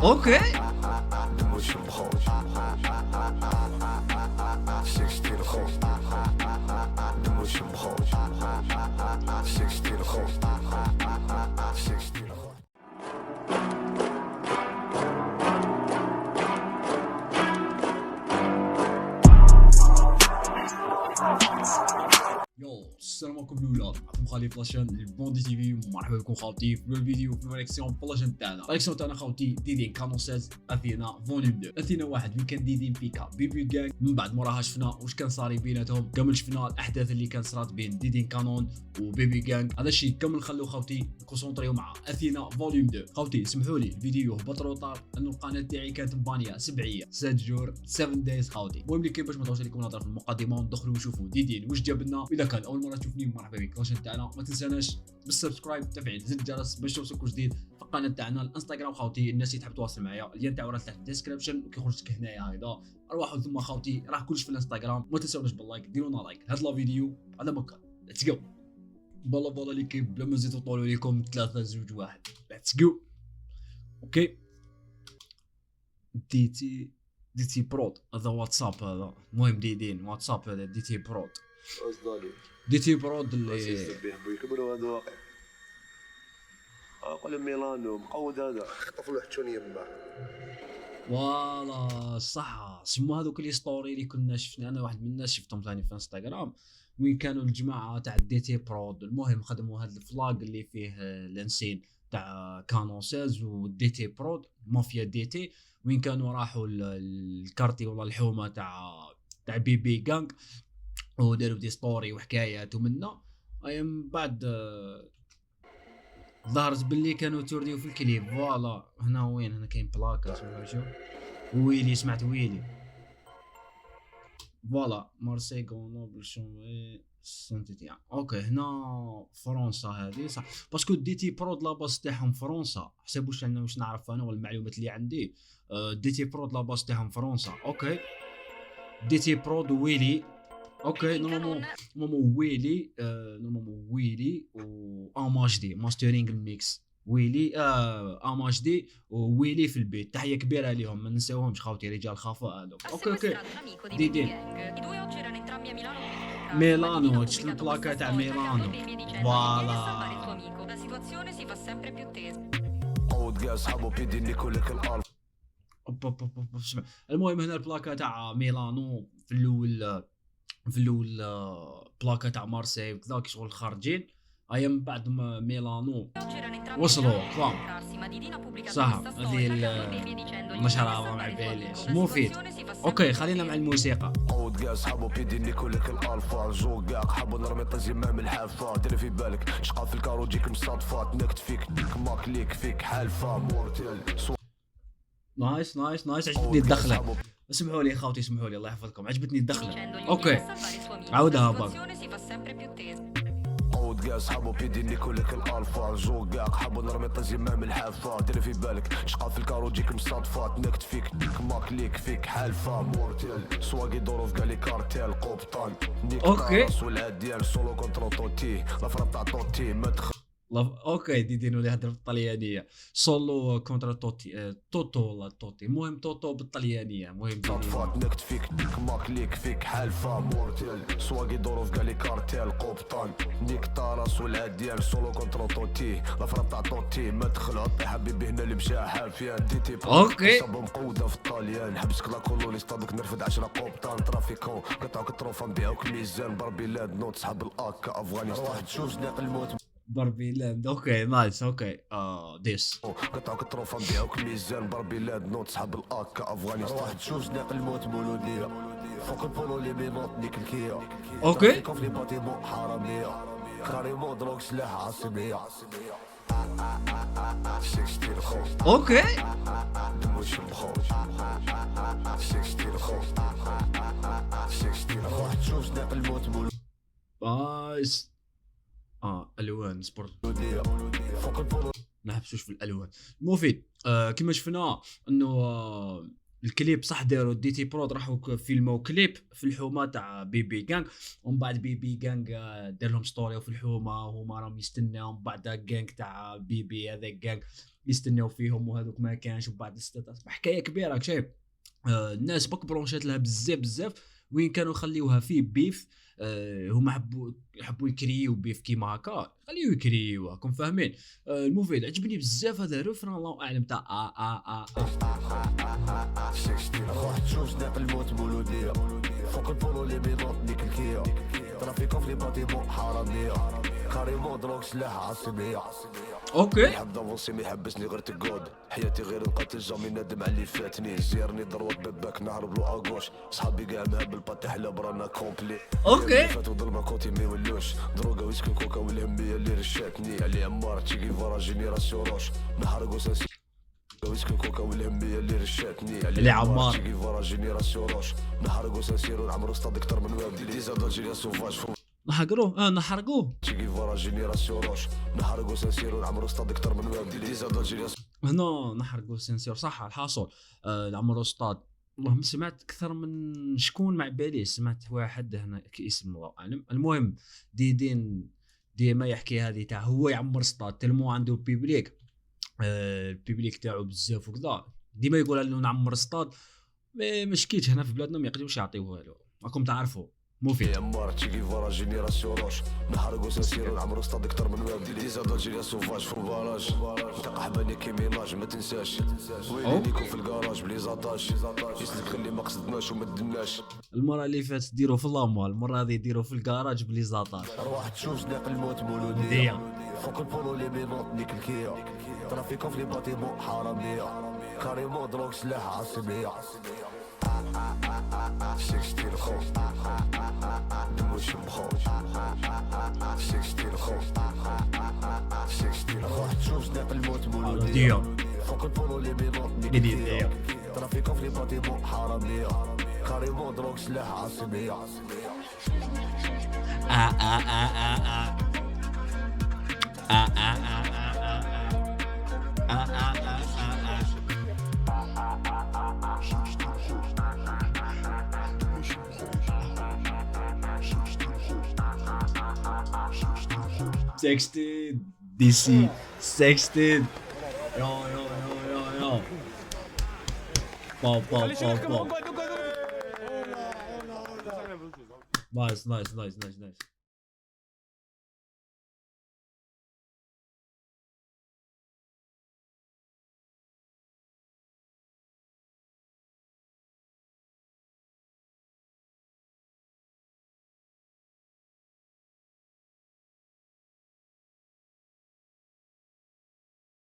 اوكي يو السلام عليكم الاولاد، معكم خالد فلاشان البوندي تي في. مرحبا بكم خاوتي في الفيديو في الرياكسيون بلاشان تاعنا. الرياكسيون تاعنا خاوتي ديدين كانون 16 اثينا فوليوم 2. اثينا واحد وين كان ديدين بيكا بيبي كانغ. من بعد موراها شفنا واش كان صاري بيناتهم، كامل شفنا الاحداث اللي كان صارت بين ديدين كانون وبيبي كانغ. هذا الشيء كامل نخلو خاوتي نكونسونطريو مع اثينا فوليوم 2. خاوتي سمحوا لي الفيديو هبط روطار انه القناه تاعي كانت مبانيه سبعيه 7 جور 7 دايز خاوتي. المهم اللي كاين باش ما نطولش عليكم نهضر في المقدمه وندخلوا نشوفوا ديدين واش جاب لنا. واذا كان اول مره تشوفني مرحبا بك القناه تاعنا، ما تنساناش بالسبسكرايب تفعيل زر الجرس باش توصلكوا جديد في القناه تاعنا. الانستغرام خاوتي الناس اللي تحب تواصل معايا اللين تاعو راه تحت الديسكريبشن وكيخرج لك هنايا هكذا. ارواحوا ثم خاوتي راه كلش في الانستغرام. ما تنساوناش باللايك، ديروا لنا لايك هذا الفيديو على مكان. ليتس جو بلا اللي كاين بلا ما نزيدو نطولوا لكم 3 2 1. ليتس جو. اوكي ديتي برود هذا واتساب. هذا المهم ديدين واتساب هذا ديتي برود. ديتي برود اللي يكملوا هذا واقع. قول ميلانو مقود هذا خطف له حتون يمه. فوالا صح. سما هذوك لي ستوري اللي كنا شفنا، انا واحد من الناس شفتهم ثاني في انستغرام وين كانوا الجماعه تاع ديتي برود. المهم خدموا هذا الفلاج اللي فيه الانسين تاع كانون 16 وديتي برود مافيا ديتي، وين كانوا راحوا الكارتي ولا الحومه تاع بيبي كانغ وداروا دي ستوري وحكايات ومنا. ايام بعد ظهرت باللي كانوا توريو في الكليب. فوالا هنا وين هنا كاين بلاكا شوف ويلي، سمعت ويلي. فوالا مارسي غونوبل شومي سانتيتيان. اوكي هنا فرنسا هذه صح، باسكو ديتي برود لاباس تاعهم فرنسا. حسب واش نعرف انا والمعلومات اللي عندي. ديتي برود لاباس تاعهم فرنسا. اوكي ديتي برود ويلي. اوكي نورمالمون ويلي نورمالمون ويلي و اماجدي ماسترينغ الميكس. ويلي اماجدي وويلي في البيت. تحيه كبيره ليهم ما ننساوهمش خاوتي رجال خفاء هذوك. اوكي ديدين ميلانو. شفت البلاكه تاع ميلانو. فوالا المهم هنا البلاكه تاع ميلانو في الاول بلاكه تاع مارسي وكذا شغل خارجين. ايام بعد ميلانو وصلوا فام صح. هذه المشهرة مع باليش مفيد. اوكي خلينا مع الموسيقى. عود كاع صحابو بيدي نيكوليك الالفا جو كاع حابو نرمي طازي مام الحافه. دير في بالك شقا في الكارو جيك مصادفات نكت فيك ماك ليك فيك حالفه مورتيل. نايس عجبتني الدخله. اسمحوا لي خاوتي اسمحوا لي الله يحفظكم، عجبتني الدخله. اوكي عاودها باك. كاع صحابو بيدي نيكوليك الالفا جو كاع حابو نرمي طازي مام الحافه. دير في بالك شقا في الكارو جيك مصادفات نكت فيك ماك ليك فيك حالفه مورتيل. سواقي دورو في كاع لي كارتيل قبطان اوكي ديال سولو كونترو توتي لافرا تاع توتي ما اوكي ديدينو اللي يهضر بالطليانيه سولو كونترا توتي توتو ولا توتي. المهم توتو بالطليانيه. المهم صدفات نكت فيك ماك ليك فيك حالفه مورتيل. سواقي دورو في كاع لي كارتيل قبطان نيك طارس والعديان سولو كونترو توتي لافرا تاع توتي ما دخل طيح حبيبي هنا اللي مشى حافيا ديتي اوكي صاب مقوده في الطاليان حبسك لا كولو لي صطابك نرفد 10 قبطان ترافيكون قطعوك الطروفه نبيعوك ميزان باربيلاد نوت صحاب الاكا افغانستان تشوف زناق الموت باربيلاند. اوكي نايس. اوكي ديس قطعوك الطروفه نبيعوك ميزان باربيلاد نوت صحاب الاكا افغانستان تشوف زناق الموت مولوديه فوق البولو لي بينوت نيك الكيا. اوكي في لي باتيمون حراميه كاريمون دروك سلاح عصبيه. اوكي مش مخوج 16 خوف 16 خوف تشوف زناق الموت مولوديه نايس. الوان سبورت فوق البولو ما حبسوش في الالوان مفيد. كما شفنا انه الكليب صح داروا دي تي برود راحوا فيلموا كليب في الحومه تاع بيبي غانغ، ومن بعد بيبي غانغ دار لهم ستوري في الحومه وهما راهم يستناو، من بعد غانغ تاع بيبي هذاك غانغ يستناو فيهم وهذوك ما كانش، ومن بعد اصبح حكايه كبيره راك شايف. الناس بك برونشات لها بزاف بزاف، وين كانوا يخليوها في بيف. هما حبوا يكريو بيف كيما هكا، خليو يكريو راكم فاهمين. المفيد عجبني بزاف هذا الريفران، الله اعلم تاع روح تشوف ناق الموت مولودية فوق البولو لي بيضوط نيكلكية ترافيكو في لي باتيمون حرامية كاريمون دروك سلاح عصبية. اوكي يحب دافونسي ما يحبسني غير تقود حياتي غير نقاتل جامي ندم على اللي فاتني زيرني ضروات باباك نهرب له اغوش صحابي كاع مهبل باتي حلا برانا كومبلي اوكي فاتو ظلمه كوتي ما يولوش دروغا ويسكي كوكا والهمية اللي رشاتني علي عمار تشيكي فورا جينيراسيون روش نحرقو ساسي ويسكي كوكا والهمية اللي رشاتني اللي عمار تشيكي فورا جينيراسيون روش نحرقو ساسيرو نعمرو ستاد اكتر من والدي ديزا دالجيريا سوفاج نحرقوه تشيكي فورا جينيراسيون روش نحرقو ساسيرو نعمرو ستاد اكتر من والدي ديزا دالجيريا هنا نحرقوا سنسير صح الحاصل. العمر استاذ والله سمعت اكثر من شكون مع بالي، سمعت واحد هنا كاسم الله اعلم. المهم ديدين ديما يحكي هذه تاع هو يعمر سطاد تلمو عنده بيبليك، البيبليك تاعو بزاف وكذا، ديما يقول له نعمر سطاد. مشكيتش هنا في بلادنا ما يقدروش يعطيوه له، راكم تعرفوا مفيد. يا مار تشيكي فورا جينيراسيون روش نحرقو سنسيرو نعمرو ستاد اكتر من والدي ديزا دالجيريا سوفاج في الباراج نطق حباني كيميناج ما تنساش ويليكو في الكراج بلي زاطاج يسلك خلي ما قصدناش وما دناش. المره اللي فاتت ديروا في لاموال، المره هذه ديروا في الكراج بلي زاطاج. روح تشوف زناق الموت مولودية فوق البولو لي بيضوط نيكلكية ترافيكو في لي باتيمون حرامية كاريمون دروك سلاح عصبية 16 خو نموش مخو 16 خو 16 روح تشوف زناق الموت مولودية فوق البولو لي بيضوط نيكلكية ترافيكو في لي باتيمون حرامية كاريمون دروك سلاح عصبية. Sexted DC Sexted yo pop nice